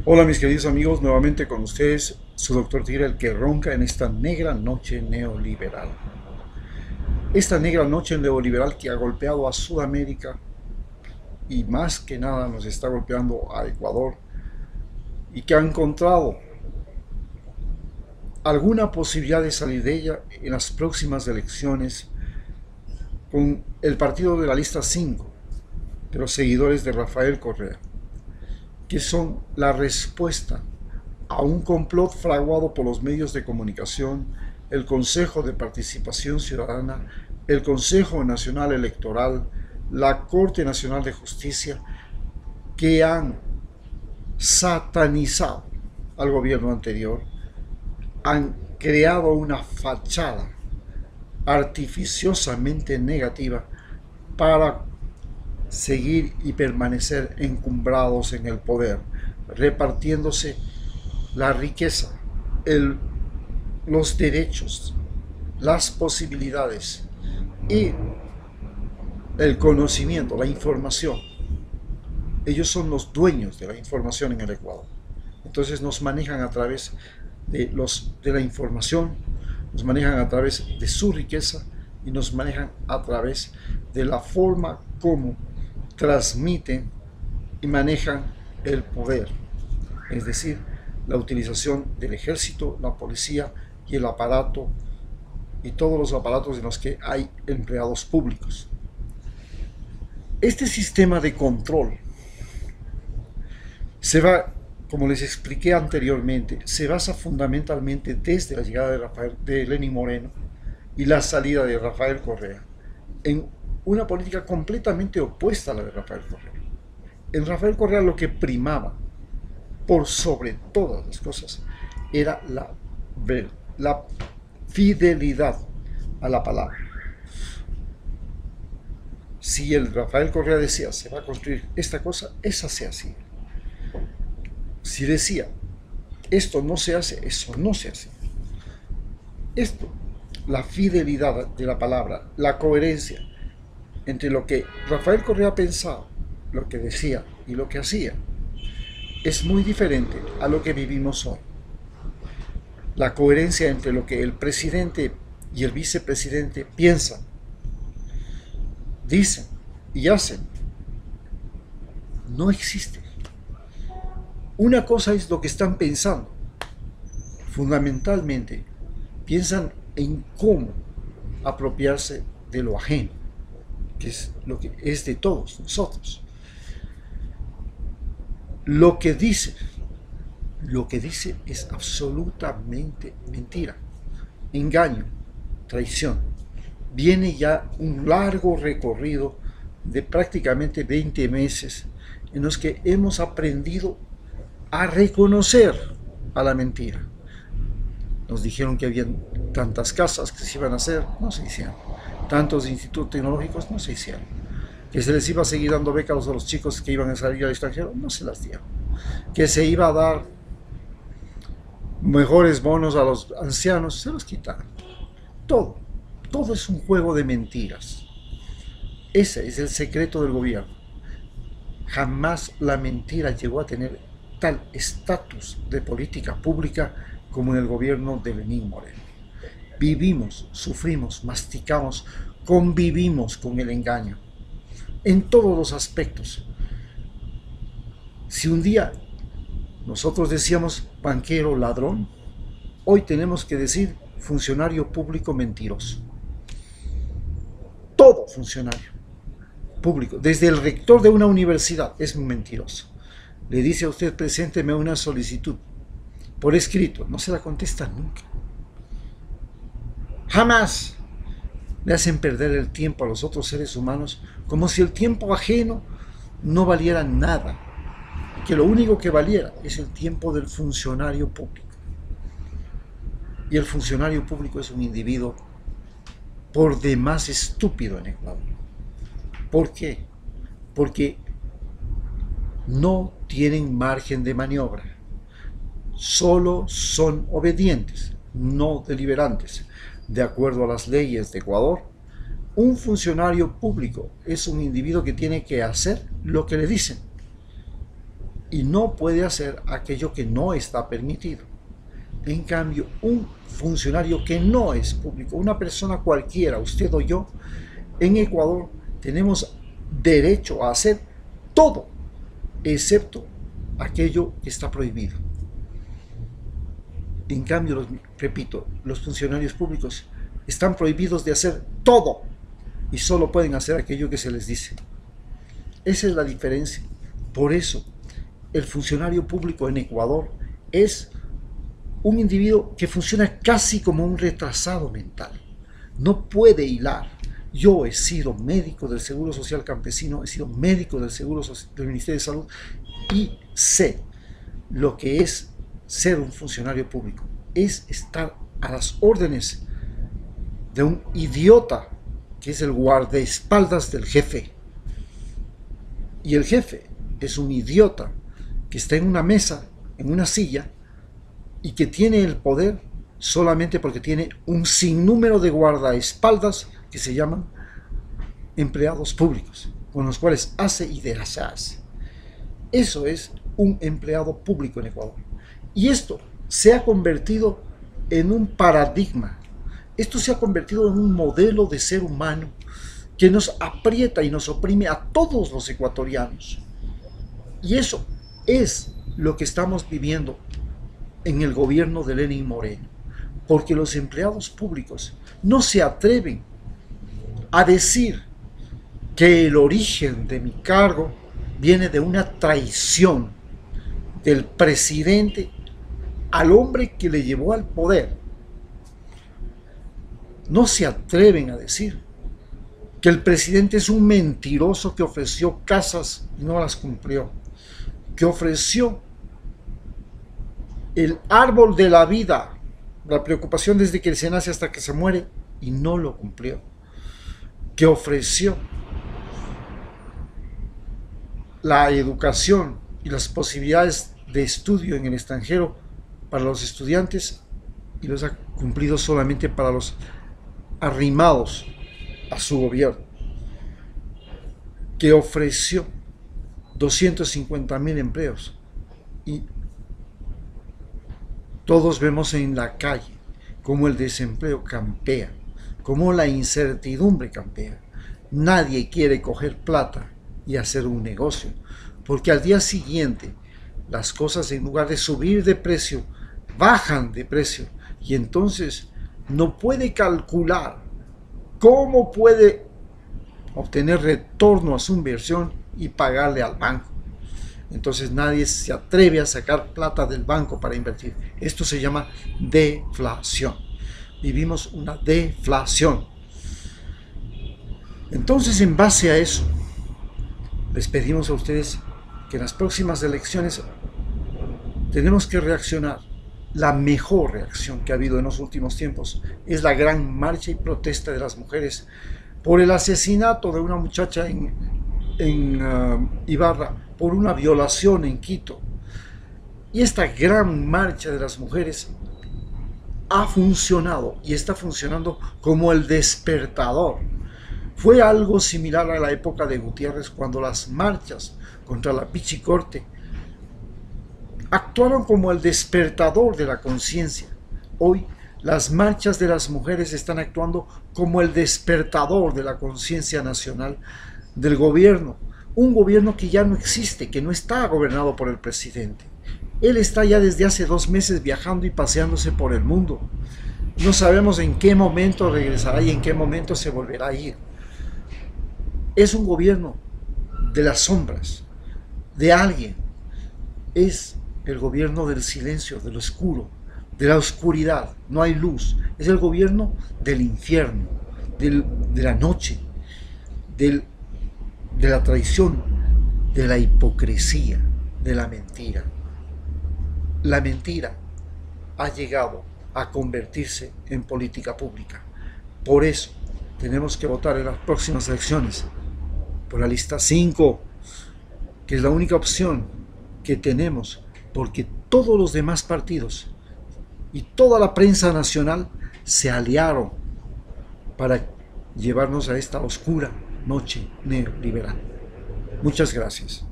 Hola mis queridos amigos, nuevamente con ustedes, su doctor Tigre, el que ronca en esta negra noche neoliberal. Esta negra noche neoliberal que ha golpeado a Sudamérica y más que nada nos está golpeando a Ecuador y que ha encontrado alguna posibilidad de salir de ella en las próximas elecciones con el partido de la lista 5 de los seguidores de Rafael Correa, que son la respuesta a un complot fraguado por los medios de comunicación, el Consejo de Participación Ciudadana, el Consejo Nacional Electoral, la Corte Nacional de Justicia, que han satanizado al gobierno anterior, han creado una fachada artificiosamente negativa para seguir y permanecer encumbrados en el poder, repartiéndose la riqueza, los derechos, las posibilidades y el conocimiento, la información. Ellos son los dueños de la información en el Ecuador. Entonces nos manejan a través de la información, nos manejan a través de su riqueza y nos manejan a través de la forma como transmiten y manejan el poder. Es decir, la utilización del ejército, la policía y el aparato y todos los aparatos en los que hay empleados públicos. Este sistema de control se va, como les expliqué anteriormente, se basa fundamentalmente desde la llegada de Lenín Moreno y la salida de Rafael Correa en una política completamente opuesta a la de Rafael Correa. En Rafael Correa lo que primaba por sobre todas las cosas era la fidelidad a la palabra. Si el Rafael Correa decía se va a construir esta cosa, esa se hacía. Si decía esto no se hace, eso no se hace. Esto, la fidelidad de la palabra, la coherencia entre lo que Rafael Correa pensaba, lo que decía y lo que hacía, es muy diferente a lo que vivimos hoy. La coherencia entre lo que el presidente y el vicepresidente piensan, dicen y hacen no existe. Una cosa es lo que están pensando. Fundamentalmente, piensan en cómo apropiarse de lo ajeno, que es lo que es de todos nosotros. Lo que dice es absolutamente mentira, engaño, traición. Viene ya un largo recorrido de prácticamente 20 meses en los que hemos aprendido a reconocer a la mentira. Nos dijeron que habían tantas casas que se iban a hacer, no se hicieron. Tantos institutos tecnológicos, no se hicieron. Que se les iba a seguir dando becas a los chicos que iban a salir al extranjero, no se las dieron. Que se iba a dar mejores bonos a los ancianos, se los quitaron. Todo es un juego de mentiras. Ese es el secreto del gobierno. Jamás la mentira llegó a tener tal estatus de política pública como en el gobierno de Lenín Moreno. Vivimos, sufrimos, masticamos, convivimos con el engaño en todos los aspectos. Si un día nosotros decíamos banquero ladrón, hoy tenemos que decir funcionario público mentiroso. Todo funcionario público, desde el rector de una universidad, es un mentiroso. Le dice a usted, presénteme una solicitud por escrito, no se la contesta nunca. Jamás le hacen perder el tiempo a los otros seres humanos como si el tiempo ajeno no valiera nada, que lo único que valiera es el tiempo del funcionario público. Y el funcionario público es un individuo por demás estúpido en Ecuador. ¿Por qué? Porque no tienen margen de maniobra. Solo son obedientes, no deliberantes. De acuerdo a las leyes de Ecuador, un funcionario público es un individuo que tiene que hacer lo que le dicen. y no puede hacer aquello que no está permitido. En cambio, un funcionario que no es público, una persona cualquiera, usted o yo, en Ecuador tenemos derecho a hacer todo, excepto aquello que está prohibido. En cambio, repito, los funcionarios públicos están prohibidos de hacer todo y solo pueden hacer aquello que se les dice. Esa es la diferencia. Por eso, el funcionario público en Ecuador es un individuo que funciona casi como un retrasado mental. No puede hilar. Yo he sido médico del Seguro Social Campesino, he sido médico del Ministerio de Salud y sé lo que es ser un funcionario público. Es estar a las órdenes de un idiota que es el guardaespaldas del jefe. Y el jefe es un idiota que está en una mesa, en una silla, y que tiene el poder solamente porque tiene un sinnúmero de guardaespaldas que se llaman empleados públicos, con los cuales hace y deshace. Eso es un empleado público en Ecuador. Y esto se ha convertido en un paradigma. Esto se ha convertido en un modelo de ser humano que nos aprieta y nos oprime a todos los ecuatorianos. Y eso es lo que estamos viviendo en el gobierno de Lenín Moreno, porque los empleados públicos no se atreven a decir que el origen de mi cargo viene de una traición del presidente al hombre que le llevó al poder. No se atreven a decir que el presidente es un mentiroso que ofreció casas y no las cumplió, que ofreció el árbol de la vida, la preocupación desde que se nace hasta que se muere, y no lo cumplió, que ofreció la educación y las posibilidades de estudio en el extranjero para los estudiantes y los ha cumplido solamente para los arrimados a su gobierno, que ofreció 250,000 empleos y todos vemos en la calle cómo el desempleo campea, cómo la incertidumbre campea. Nadie quiere coger plata y hacer un negocio, porque al día siguiente las cosas, en lugar de subir de precio, bajan de precio, y entonces no puede calcular cómo puede obtener retorno a su inversión y pagarle al banco. Entonces nadie se atreve a sacar plata del banco para invertir. Esto se llama deflación. Vivimos una deflación. Entonces, en base a eso, les pedimos a ustedes que en las próximas elecciones tenemos que reaccionar. La mejor reacción que ha habido en los últimos tiempos es la gran marcha y protesta de las mujeres por el asesinato de una muchacha en Ibarra, por una violación en Quito. Y esta gran marcha de las mujeres ha funcionado y está funcionando como el despertador. Fue algo similar a la época de Gutiérrez, cuando las marchas contra la pichicorte actuaron como el despertador de la conciencia. Hoy las marchas de las mujeres están actuando como el despertador de la conciencia nacional del gobierno. Un gobierno que ya no existe, que no está gobernado por el presidente. Él está ya desde hace 2 meses viajando y paseándose por el mundo. No sabemos en qué momento regresará y en qué momento se volverá a ir. Es un gobierno de las sombras, de alguien. Es el gobierno del silencio, del oscuro, de la oscuridad. No hay luz. Es el gobierno del infierno, de la noche, de la traición, de la hipocresía, de la mentira. La mentira ha llegado a convertirse en política pública. Por eso tenemos que votar en las próximas elecciones por la lista 5, que es la única opción que tenemos, porque todos los demás partidos y toda la prensa nacional se aliaron para llevarnos a esta oscura noche neoliberal. Muchas gracias.